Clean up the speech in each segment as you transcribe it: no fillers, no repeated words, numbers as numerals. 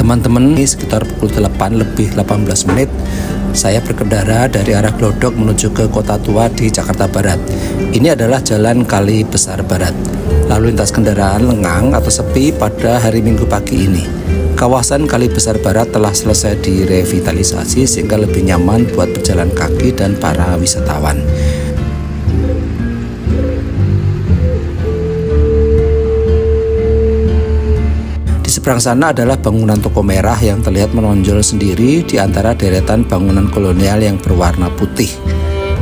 Teman-teman, sekitar pukul 8 lebih 18 menit saya berkendara dari arah Glodok menuju ke Kota Tua di Jakarta Barat. Ini adalah Jalan Kali Besar Barat. Lalu lintas kendaraan lengang atau sepi pada hari Minggu pagi ini. Kawasan Kali Besar Barat telah selesai direvitalisasi sehingga lebih nyaman buat berjalan kaki dan para wisatawan. Seberang sana adalah bangunan Toko Merah yang terlihat menonjol sendiri di antara deretan bangunan kolonial yang berwarna putih.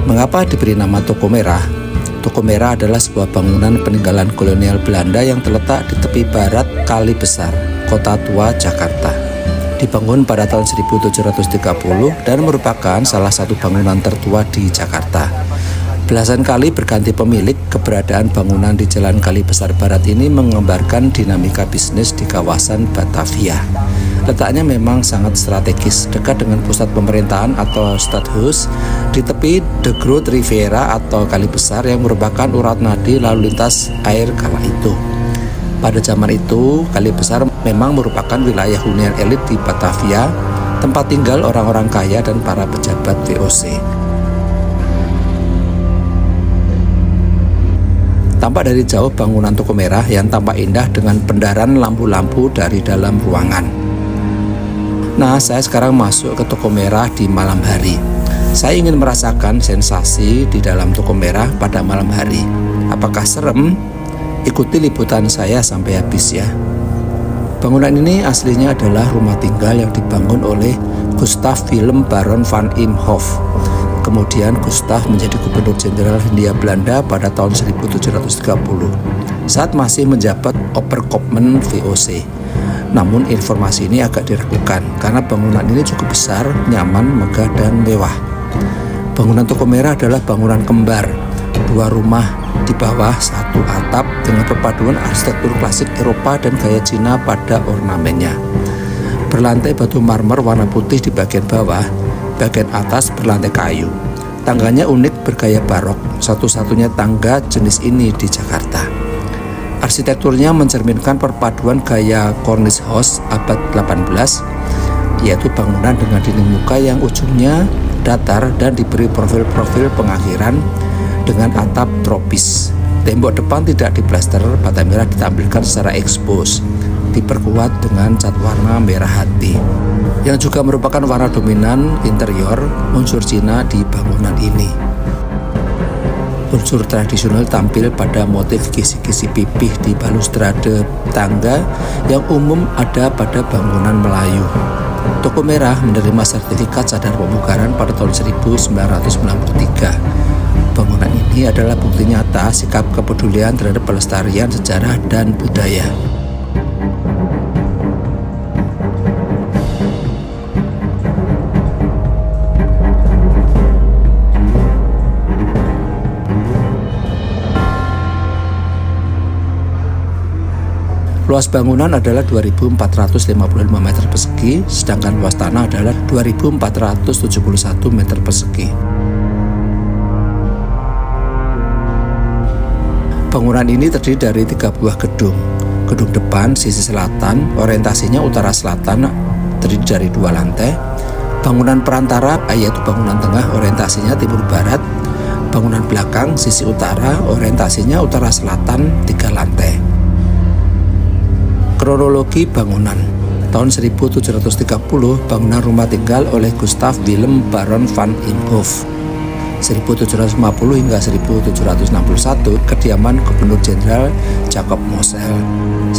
Mengapa diberi nama Toko Merah? Toko Merah adalah sebuah bangunan peninggalan kolonial Belanda yang terletak di tepi barat Kali Besar, Kota Tua, Jakarta. Dibangun pada tahun 1730 dan merupakan salah satu bangunan tertua di Jakarta. Belasan kali berganti pemilik, keberadaan bangunan di Jalan Kali Besar Barat ini menggambarkan dinamika bisnis di kawasan Batavia. Letaknya memang sangat strategis, dekat dengan pusat pemerintahan atau Stadhuis di tepi De Groot Riviera atau Kali Besar yang merupakan urat nadi lalu lintas air kala itu. Pada zaman itu, Kali Besar memang merupakan wilayah hunian elit di Batavia, tempat tinggal orang-orang kaya dan para pejabat VOC. Tampak dari jauh bangunan Toko Merah yang tampak indah dengan pendaran lampu-lampu dari dalam ruangan. Nah, saya sekarang masuk ke Toko Merah di malam hari. Saya ingin merasakan sensasi di dalam Toko Merah pada malam hari. Apakah serem? Ikuti liputan saya sampai habis ya. Bangunan ini aslinya adalah rumah tinggal yang dibangun oleh Gustav Willem Baron van Imhoff. Kemudian Gustav menjadi Gubernur Jenderal Hindia Belanda pada tahun 1730 saat masih menjabat Opperkoopman VOC. Namun informasi ini agak diragukan karena bangunan ini cukup besar, nyaman, megah, dan mewah. Bangunan Toko Merah adalah bangunan kembar, dua rumah di bawah satu atap dengan perpaduan arsitektur klasik Eropa dan gaya Cina pada ornamennya. Berlantai batu marmer warna putih di bagian bawah, bagian atas berlantai kayu. Tangganya unik bergaya barok, satu-satunya tangga jenis ini di Jakarta. Arsitekturnya mencerminkan perpaduan gaya Cornish House abad 18, yaitu bangunan dengan dinding muka yang ujungnya datar dan diberi profil-profil pengakhiran dengan atap tropis. Tembok depan tidak diplaster, bata merah ditampilkan secara ekspos, diperkuat dengan cat warna merah hati, yang juga merupakan warna dominan interior unsur Cina di bangunan ini. Unsur tradisional tampil pada motif kisi-kisi pipih di balustrade tangga yang umum ada pada bangunan Melayu. Toko Merah menerima sertifikat sadar pemugaran pada tahun 1993. Bangunan ini adalah bukti nyata sikap kepedulian terhadap pelestarian sejarah dan budaya. Luas bangunan adalah 2.455 meter persegi, sedangkan luas tanah adalah 2.471 meter persegi. Bangunan ini terdiri dari 3 buah gedung. Gedung depan sisi selatan, orientasinya utara selatan, terdiri dari 2 lantai. Bangunan perantara, yaitu bangunan tengah, orientasinya timur barat. Bangunan belakang sisi utara, orientasinya utara selatan, 3 lantai. Kronologi bangunan. Tahun 1730, bangunan rumah tinggal oleh Gustav Willem Baron van Imhoff. 1750 hingga 1761, kediaman Gubernur Jenderal Jacob Mosel.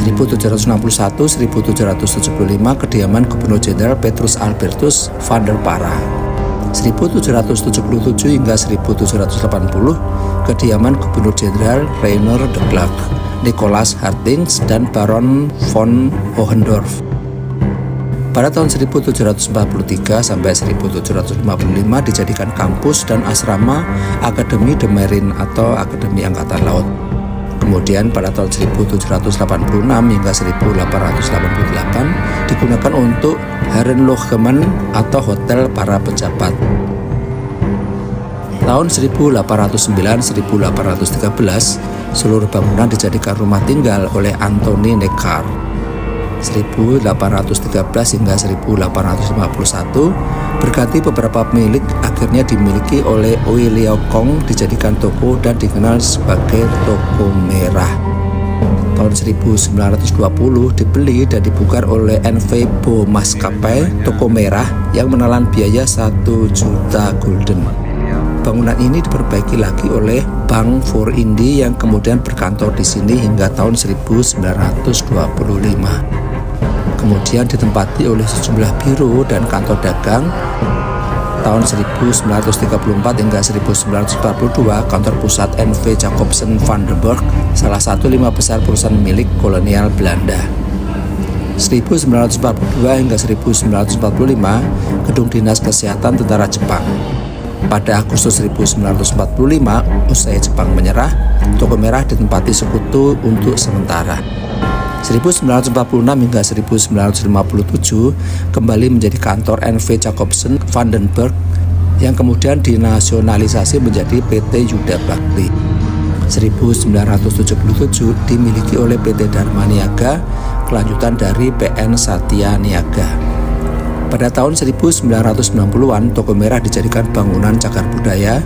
1761-1775, kediaman Gubernur Jenderal Petrus Albertus van der Para. 1777 hingga 1780, kediaman Gubernur Jenderal Rainer de Klerk, Nicholas Hartings, dan Baron von Hohendorf. Pada tahun 1743 sampai 1755 dijadikan kampus dan asrama Akademi de Marine atau Akademi Angkatan Laut. Kemudian pada tahun 1786 hingga 1888 digunakan untuk Herrenlogement atau hotel para pejabat. Tahun 1809-1813 seluruh bangunan dijadikan rumah tinggal oleh Anthony Neckar. 1813 hingga 1851 berganti beberapa pemilik, akhirnya dimiliki oleh Ooi Leok Kong, dijadikan toko dan dikenal sebagai Toko Merah. Tahun 1920 dibeli dan dibuka oleh NV Bo Maskapai Toko Merah yang menelan biaya 1 juta gulden. Bangunan ini diperbaiki lagi oleh Bank For Indy yang kemudian berkantor di sini hingga tahun 1925. Kemudian ditempati oleh sejumlah biro dan kantor dagang. Tahun 1934 hingga 1942, kantor pusat NV Jacobsen van den Burg, salah satu 5 besar perusahaan milik kolonial Belanda. 1942 hingga 1945, gedung dinas kesehatan tentara Jepang. Pada Agustus 1945, usai Jepang menyerah, Toko Merah ditempati sekutu untuk sementara. 1946 hingga 1957 kembali menjadi kantor NV Jacobsen van den Burg yang kemudian dinasionalisasi menjadi PT Yuda Bakti. 1977 dimiliki oleh PT Dharma Niaga, kelanjutan dari PN Satya Niaga. Pada tahun 1990-an, Toko Merah dijadikan bangunan cagar budaya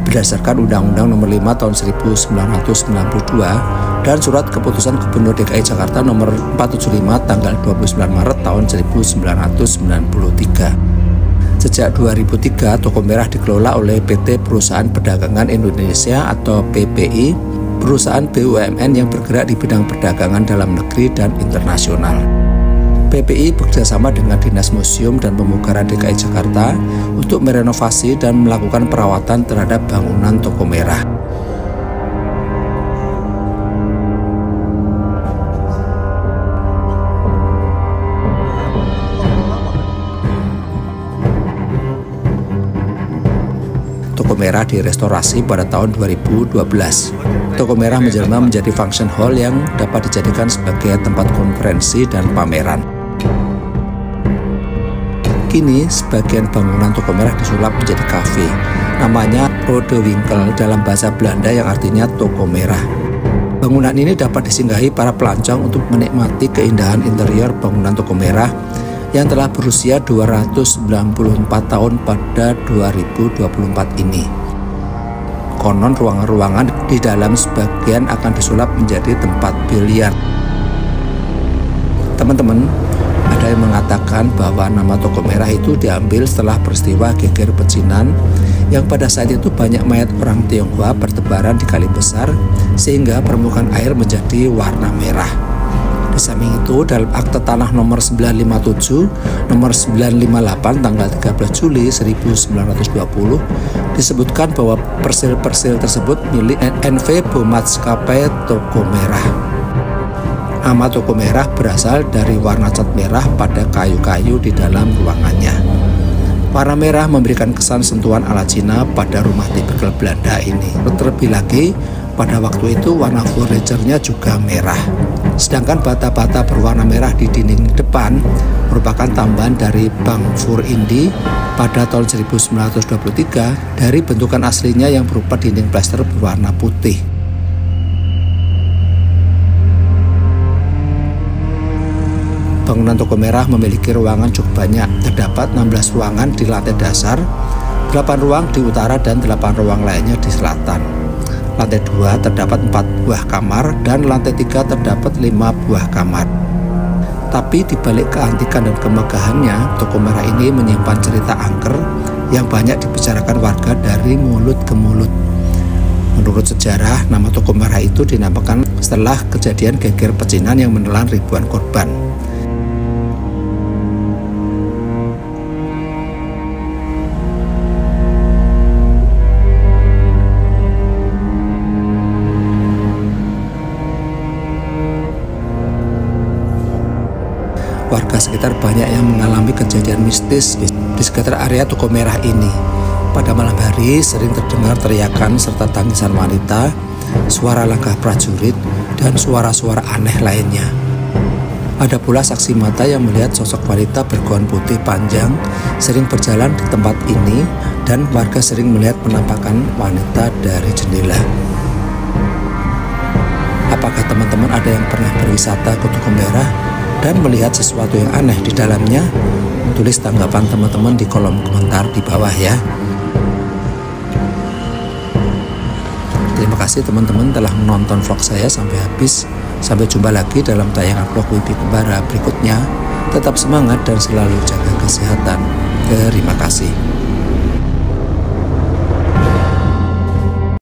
berdasarkan Undang-Undang Nomor 5 Tahun 1992 dan Surat Keputusan Gubernur DKI Jakarta Nomor 475 tanggal 29 Maret tahun 1993. Sejak 2003, Toko Merah dikelola oleh PT Perusahaan Perdagangan Indonesia atau PPI, perusahaan BUMN yang bergerak di bidang perdagangan dalam negeri dan internasional. PPI bekerjasama dengan Dinas Museum dan Pemugaran DKI Jakarta untuk merenovasi dan melakukan perawatan terhadap bangunan Toko Merah. Toko Merah direstorasi pada tahun 2012. Toko Merah menjelma menjadi function hall yang dapat dijadikan sebagai tempat konferensi dan pameran. Kini, sebagian bangunan Toko Merah disulap menjadi kafe. Namanya Rode Winkel dalam bahasa Belanda yang artinya Toko Merah. Bangunan ini dapat disinggahi para pelancong untuk menikmati keindahan interior bangunan Toko Merah yang telah berusia 294 tahun pada 2024 ini. Konon ruangan-ruangan di dalam sebagian akan disulap menjadi tempat biliar. Teman-teman, ada yang mengatakan bahwa nama Toko Merah itu diambil setelah peristiwa geger pecinan yang pada saat itu banyak mayat orang Tionghoa bertebaran di kali besar sehingga permukaan air menjadi warna merah. Di samping itu, dalam Akte Tanah nomor 957, nomor 958 tanggal 13 Juli 1920 disebutkan bahwa persil-persil tersebut milik NV Bo Maskapai Toko Merah. Nama Toko Merah berasal dari warna cat merah pada kayu-kayu di dalam ruangannya. Warna merah memberikan kesan sentuhan ala Cina pada rumah tipikal Belanda ini. Terlebih lagi, pada waktu itu warna furniturnya juga merah. Sedangkan bata-bata berwarna merah di dinding depan merupakan tambahan dari Bank For Indy pada tahun 1923 dari bentukan aslinya yang berupa dinding plester berwarna putih. Bangunan Toko Merah memiliki ruangan cukup banyak, terdapat 16 ruangan di lantai dasar, 8 ruang di utara dan 8 ruang lainnya di selatan. Lantai 2 terdapat 4 buah kamar dan lantai 3 terdapat 5 buah kamar. Tapi di balik keantikan dan kemegahannya, Toko Merah ini menyimpan cerita angker yang banyak dibicarakan warga dari mulut ke mulut. Menurut sejarah, nama Toko Merah itu dinamakan setelah kejadian geger pecinan yang menelan ribuan korban. Warga sekitar banyak yang mengalami kejadian mistis di sekitar area Toko Merah ini. Pada malam hari sering terdengar teriakan serta tangisan wanita, suara langkah prajurit, dan suara-suara aneh lainnya. Ada pula saksi mata yang melihat sosok wanita bergaun putih panjang sering berjalan di tempat ini dan warga sering melihat penampakan wanita dari jendela. Apakah teman-teman ada yang pernah berwisata ke Toko Merah? dan melihat sesuatu yang aneh di dalamnya, tulis tanggapan teman-teman di kolom komentar di bawah ya. Terima kasih teman-teman telah menonton vlog saya sampai habis. Sampai jumpa lagi dalam tayangan vlog Wibi Kembara berikutnya. Tetap semangat dan selalu jaga kesehatan. Terima kasih.